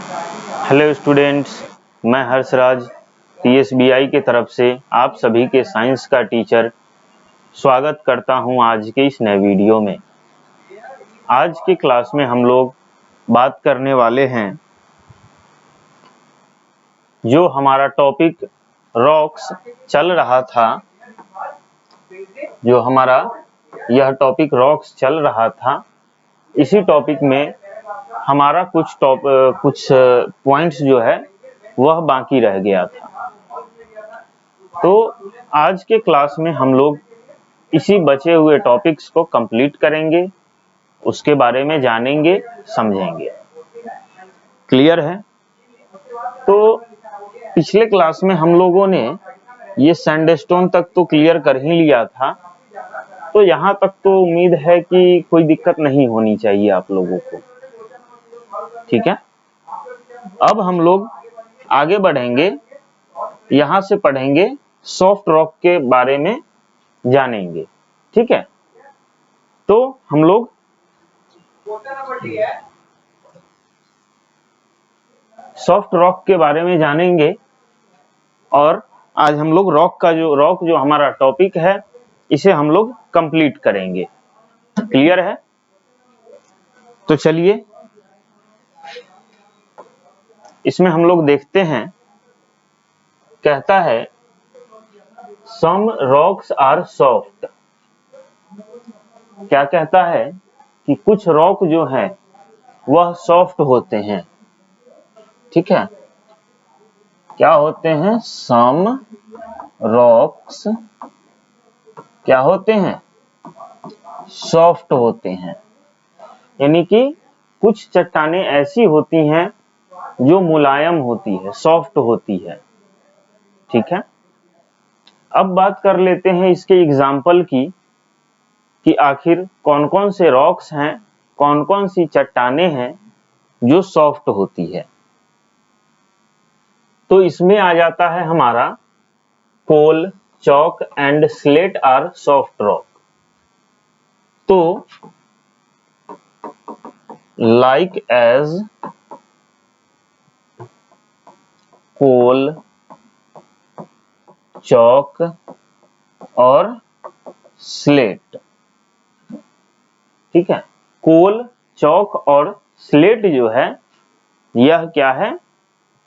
Hello students, मैं हर्षराज पीएसबीआई के तरफ से आप सभी के साइंस का टीचर स्वागत करता हूं आज के इस नए वीडियो में। आज की क्लास में हम लोग बात करने वाले हैं, जो हमारा टॉपिक रॉक्स चल रहा था, जो हमारा यह टॉपिक रॉक्स चल रहा था, इसी टॉपिक में हमारा कुछ पॉइंट्स जो है वह बाकी रह गया था। तो आज के क्लास में हम लोग इसी बचे हुए टॉपिक्स को कंप्लीट करेंगे, उसके बारे में जानेंगे, समझेंगे। क्लियर है? तो पिछले क्लास में हम लोगों ने ये सैंडस्टोन तक तो क्लियर कर ही लिया था, तो यहाँ तक तो उम्मीद है कि कोई दिक्कत नहीं होनी चाहिए आप लोगों को। ठीक है, अब हम लोग आगे बढ़ेंगे, यहाँ से पढ़ेंगे सॉफ्ट रॉक के बारे में जानेंगे। ठीक है, तो हम लोग सॉफ्ट रॉक के बारे में जानेंगे और आज हम लोग रॉक जो हमारा टॉपिक है, इसे हम लोग कंप्लीट करेंगे। क्लियर है? तो चलिए इसमें हम लोग देखते हैं। कहता है सम रॉक्स आर सॉफ्ट। क्या कहता है कि कुछ रॉक जो है वह सॉफ्ट होते हैं। ठीक है, क्या होते हैं? सम रॉक्स क्या होते हैं? सॉफ्ट होते हैं। यानी कि कुछ चट्टानें ऐसी होती हैं जो मुलायम होती है, सॉफ्ट होती है। ठीक है, अब बात कर लेते हैं इसके एग्जाम्पल की, कि आखिर कौन कौन से रॉक्स हैं, कौन कौन सी चट्टानें हैं जो सॉफ्ट होती है। तो इसमें आ जाता है हमारा coal, chalk and slate are soft rock. तो लाइक एज कोल, चॉक और स्लेट। ठीक है, कोल, चॉक और स्लेट जो है यह क्या है?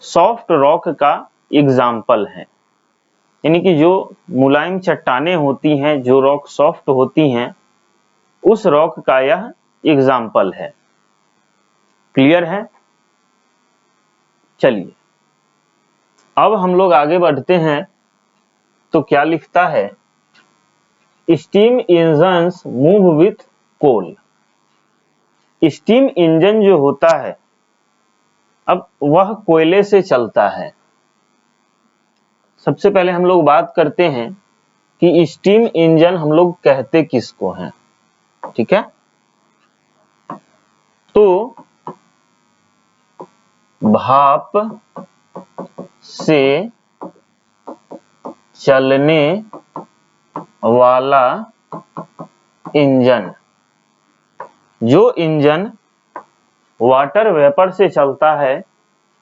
सॉफ्ट रॉक का एग्जाम्पल है। यानी कि जो मुलायम चट्टानें होती हैं, जो रॉक सॉफ्ट होती हैं, उस रॉक का यह एग्जाम्पल है। क्लियर है? चलिए अब हम लोग आगे बढ़ते हैं। तो क्या लिखता है? Steam engines move with coal. Steam engine जो होता है, अब वह कोयले से चलता है। सबसे पहले हम लोग बात करते हैं कि स्टीम इंजन हम लोग कहते किसको हैं। ठीक है, तो भाप से चलने वाला इंजन, जो इंजन वाटर वेपर से चलता है,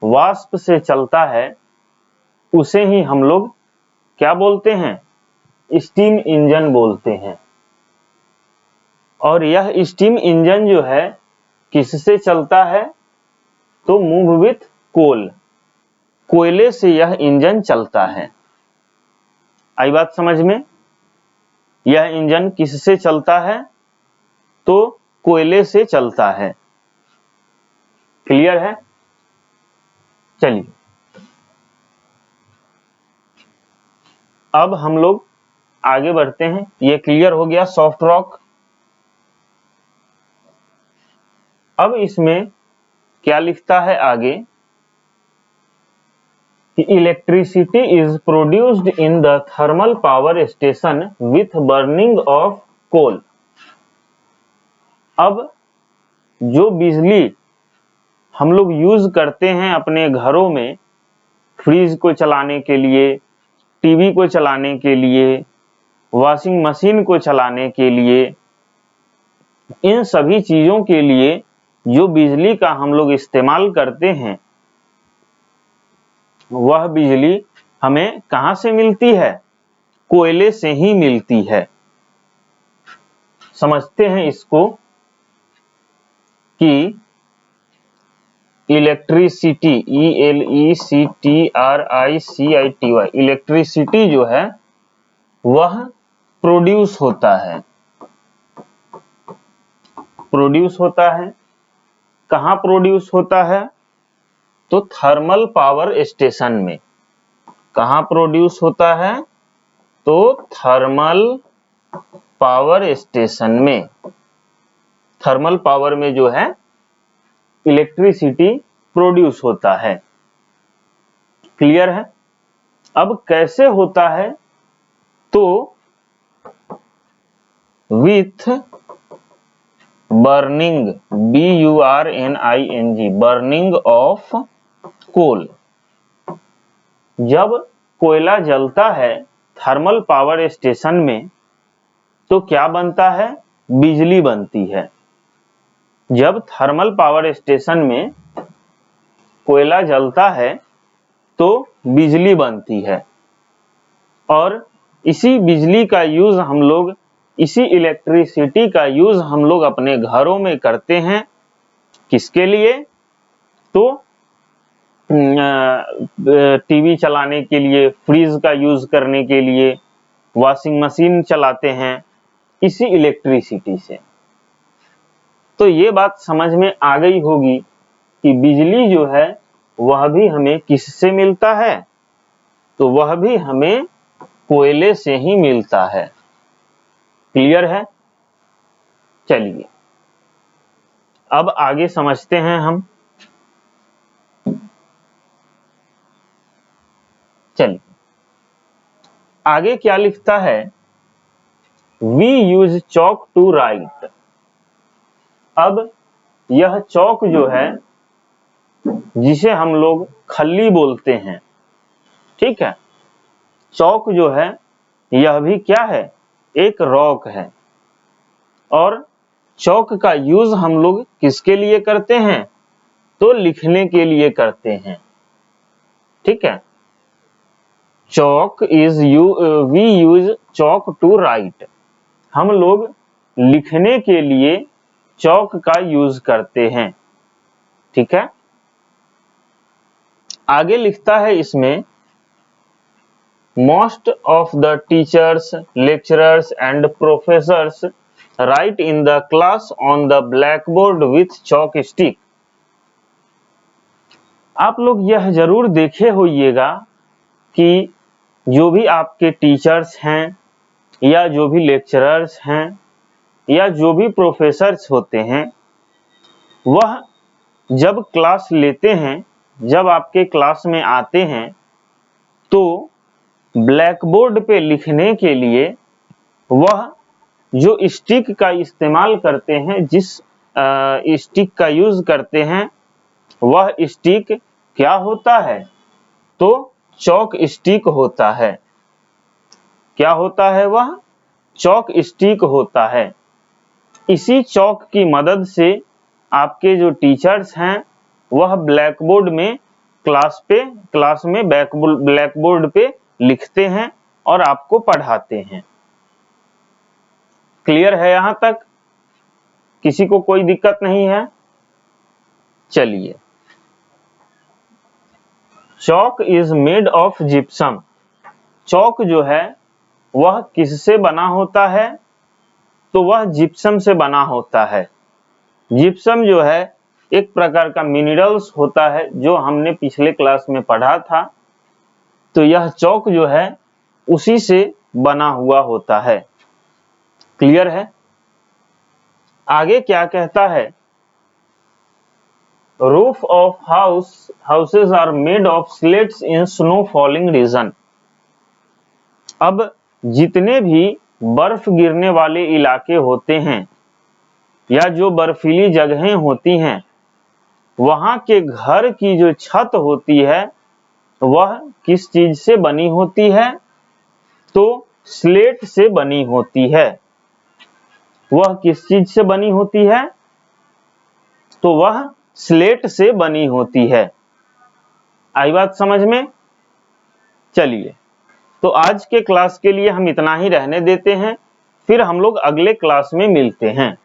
वाष्प से चलता है, उसे ही हम लोग क्या बोलते हैं? स्टीम इंजन बोलते हैं। और यह स्टीम इंजन जो है किससे चलता है? तो मूव विथ कोल, कोयले से यह इंजन चलता है। आई बात समझ में? यह इंजन किससे चलता है? तो कोयले से चलता है। क्लियर है? चलिए अब हम लोग आगे बढ़ते हैं। ये क्लियर हो गया सॉफ्ट रॉक। अब इसमें क्या लिखता है आगे कि electricity is produced in the thermal power station with burning of coal. अब जो बिजली हम लोग यूज करते हैं अपने घरों में, फ्रिज को चलाने के लिए, टीवी को चलाने के लिए, वॉशिंग मशीन को चलाने के लिए, इन सभी चीजों के लिए जो बिजली का हम लोग इस्तेमाल करते हैं, वह बिजली हमें कहां से मिलती है? कोयले से ही मिलती है। समझते हैं इसको कि इलेक्ट्रिसिटी, ELECTRICITY, इलेक्ट्रिसिटी जो है वह प्रोड्यूस होता है। कहां प्रोड्यूस होता है? तो थर्मल पावर स्टेशन में। कहां प्रोड्यूस होता है? तो थर्मल पावर स्टेशन में। थर्मल पावर में जो है इलेक्ट्रिसिटी प्रोड्यूस होता है। क्लियर है? अब कैसे होता है? तो with burning, BURNING, burning of coal. जब कोयला जलता है थर्मल पावर स्टेशन में तो क्या बनता है? बिजली बनती है। जब थर्मल पावर स्टेशन में कोयला जलता है तो बिजली बनती है और इसी बिजली का यूज हम लोग, इसी इलेक्ट्रिसिटी का यूज हम लोग अपने घरों में करते हैं। किसके लिए? तो टीवी चलाने के लिए, फ्रिज का यूज करने के लिए, वॉशिंग मशीन चलाते हैं इसी इलेक्ट्रिसिटी से। तो ये बात समझ में आ गई होगी कि बिजली जो है वह भी हमें किससे मिलता है? तो वह भी हमें कोयले से ही मिलता है। क्लियर है? चलिए अब आगे समझते हैं हम। चलिए आगे क्या लिखता है? We use chalk to write. अब यह चौक जो है जिसे हम लोग खल्ली बोलते हैं, ठीक है, चौक जो है यह भी क्या है? एक रॉक है। और चौक का यूज हम लोग किसके लिए करते हैं? तो लिखने के लिए करते हैं। ठीक है, chalk is we use chalk to write. हम लोग लिखने के लिए चौक का यूज करते हैं। ठीक है, आगे लिखता है इसमें, most of the teachers, lecturers and professors right in the class on the black board with Chowk stick. आप लोग यह जरूर देखे होइएगा कि जो भी आपके टीचर्स हैं या जो भी लेक्चरर्स हैं या जो भी प्रोफेसर्स होते हैं, वह जब क्लास लेते हैं, जब आपके क्लास में आते हैं तो ब्लैक बोर्ड पे लिखने के लिए वह जो स्टिक का इस्तेमाल करते हैं, जिस स्टिक का यूज करते हैं, वह स्टिक क्या होता है? तो चौक स्टिक होता है। क्या होता है? वह चौक स्टिक होता है। इसी चौक की मदद से आपके जो टीचर्स हैं वह ब्लैक बोर्ड में क्लास में ब्लैक बोर्ड पे लिखते हैं और आपको पढ़ाते हैं। क्लियर है? यहां तक किसी को कोई दिक्कत नहीं है? चलिए, चौक इज मेड ऑफ जिप्सम। चौक जो है वह किससे बना होता है? तो वह जिप्सम से बना होता है। जिप्सम जो है एक प्रकार का मिनरल्स होता है जो हमने पिछले क्लास में पढ़ा था। तो यह चौक जो है उसी से बना हुआ होता है। क्लियर है? आगे क्या कहता है? Roof of houses are made of slates in snow falling region. अब जितने भी बर्फ गिरने वाले इलाके होते हैं या जो बर्फीली जगहें होती हैं, वहां के घर की जो छत होती है वह किस चीज से बनी होती है? तो स्लेट से बनी होती है। वह किस चीज से बनी होती है? तो वह स्लेट से बनी होती है। आई बात समझ में? चलिए, तो आज के क्लास के लिए हम इतना ही रहने देते हैं, फिर हम लोग अगले क्लास में मिलते हैं।